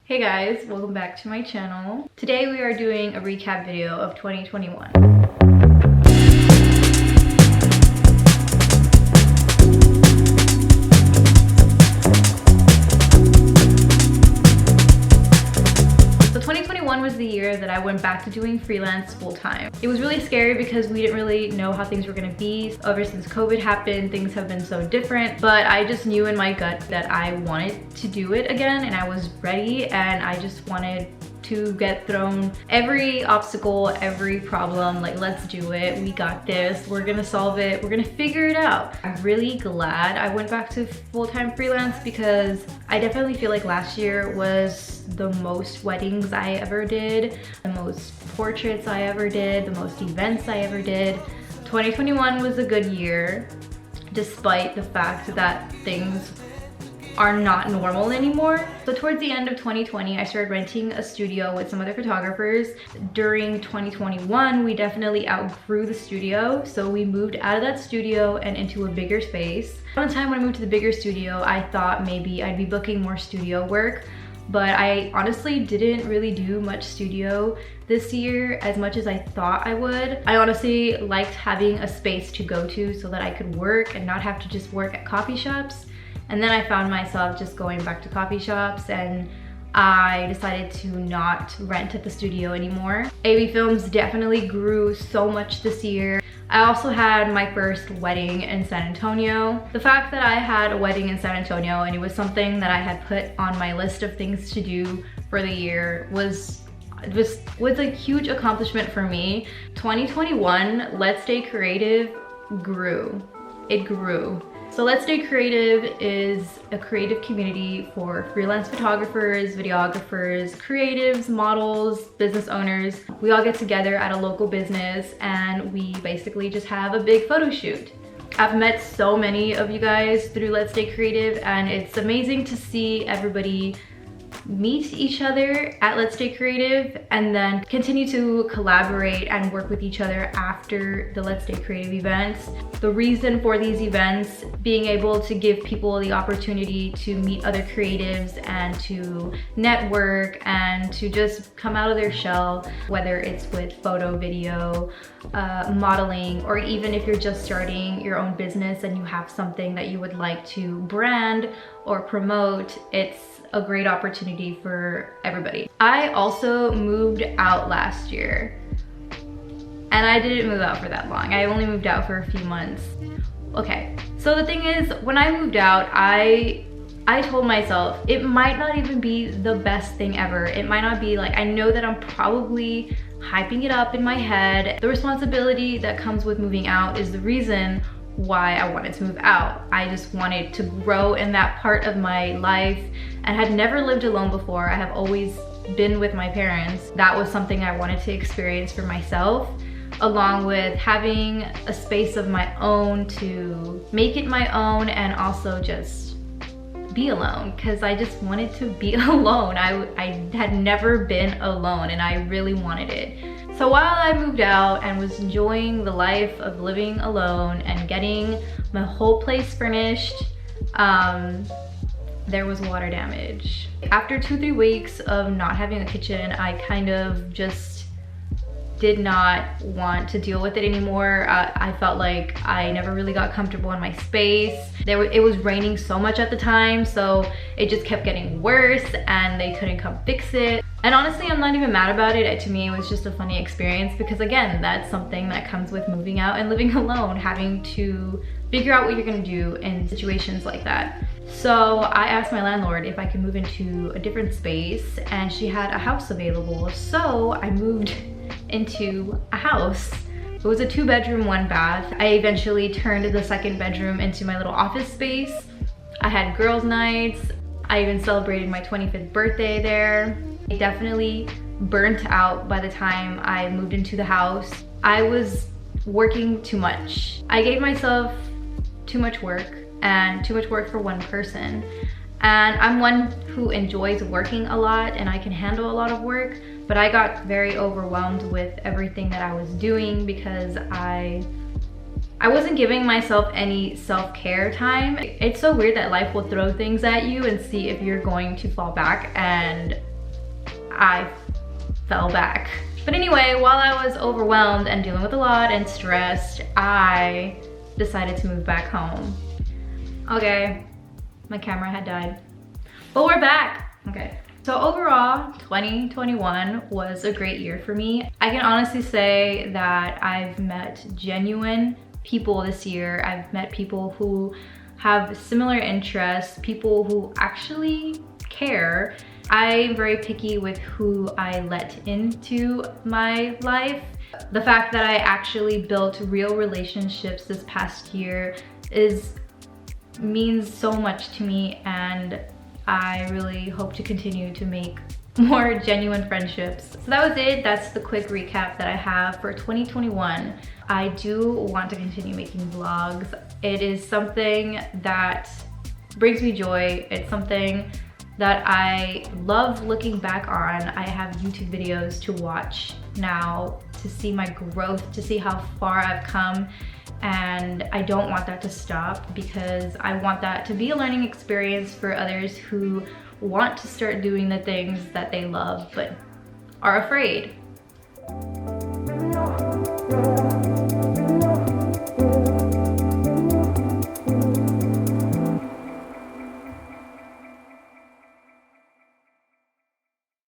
Hey guys, welcome back to my channel. Today we are doing a recap video of 2021. So 2021 was the year that I went back to doing freelance full-time. It was really scary because we didn't really know how things were gonna be. Ever since COVID happened, things have been so different, but I just knew in my gut that I wanted to do it again and I was ready, and I just wanted to get thrown every obstacle, every problem, like let's do it, we got this, we're gonna solve it, we're gonna figure it out. I'm really glad I went back to full-time freelance because I definitely feel like last year was the most weddings I ever did, the most portraits I ever did, the most events I ever did. 2021 was a good year, despite the fact that things are not normal anymore. So towards the end of 2020, I started renting a studio with some other photographers. During 2021, we definitely outgrew the studio, so we moved out of that studio and into a bigger space. One time when I moved to the bigger studio, I thought maybe I'd be booking more studio work, but I honestly didn't really do much studio this year as much as I thought I would. I honestly liked having a space to go to so that I could work and not have to just work at coffee shops. And then I found myself just going back to coffee shops, and I decided to not rent at the studio anymore. AV Films definitely grew so much this year. I also had my first wedding in San Antonio. The fact that I had a wedding in San Antonio and it was something that I had put on my list of things to do for the year was a huge accomplishment for me. 2021, Let's Stay Creative grew. It grew. So Let's Stay Creative is a creative community for freelance photographers, videographers, creatives, models, business owners. We all get together at a local business and we basically just have a big photo shoot. I've met so many of you guys through Let's Stay Creative, and it's amazing to see everybody meet each other at Let's Stay Creative and then continue to collaborate and work with each other after the Let's Stay Creative events. The reason for these events, being able to give people the opportunity to meet other creatives and to network and to just come out of their shell, whether it's with photo, video, modeling, or even if you're just starting your own business and you have something that you would like to brand or promote, it's a great opportunity for everybody. I also moved out last year, and I didn't move out for that long. I only moved out for a few months. Okay, so the thing is, when I moved out, I told myself it might not even be the best thing ever. It might not be like, I know that I'm probably hyping it up in my head. The responsibility that comes with moving out is the reason why I wanted to move out. I just wanted to grow in that part of my life and had never lived alone before. I have always been with my parents. That was something I wanted to experience for myself, along with having a space of my own to make it my own and also just be alone, because I just wanted to be alone. I had never been alone and I really wanted it. So while I moved out and was enjoying the life of living alone and getting my whole place furnished, there was water damage. After 2-3 weeks of not having a kitchen, I kind of just did not want to deal with it anymore. I felt like I never really got comfortable in my space. It was raining so much at the time, so it just kept getting worse and they couldn't come fix it. And honestly, I'm not even mad about it. To me, it was just a funny experience because again, that's something that comes with moving out and living alone, having to figure out what you're gonna do in situations like that. So I asked my landlord if I could move into a different space, and she had a house available. So I moved into a house. It was a 2-bedroom, 1-bath. I eventually turned the 2nd bedroom into my little office space. I had girls' nights. I even celebrated my 25th birthday there. I definitely burnt out by the time I moved into the house. I was working too much. I gave myself too much work, and too much work for one person. And I'm one who enjoys working a lot and I can handle a lot of work, but I got very overwhelmed with everything that I was doing because I wasn't giving myself any self-care time. It's so weird that life will throw things at you and see if you're going to fall back and I fell back. But anyway, while I was overwhelmed and dealing with a lot and stressed, I decided to move back home. Okay, my camera had died, but we're back. Okay, so overall, 2021 was a great year for me. I can honestly say that I've met genuine people this year. I've met people who have similar interests, people who actually care. I'm very picky with who I let into my life. The fact that I actually built real relationships this past year means so much to me, and I really hope to continue to make more genuine friendships. So that was it. That's the quick recap that I have for 2021. I do want to continue making vlogs. It is something that brings me joy. It's something that I love looking back on. I have YouTube videos to watch now to see my growth, to see how far I've come, and I don't want that to stop because I want that to be a learning experience for others who want to start doing the things that they love but are afraid.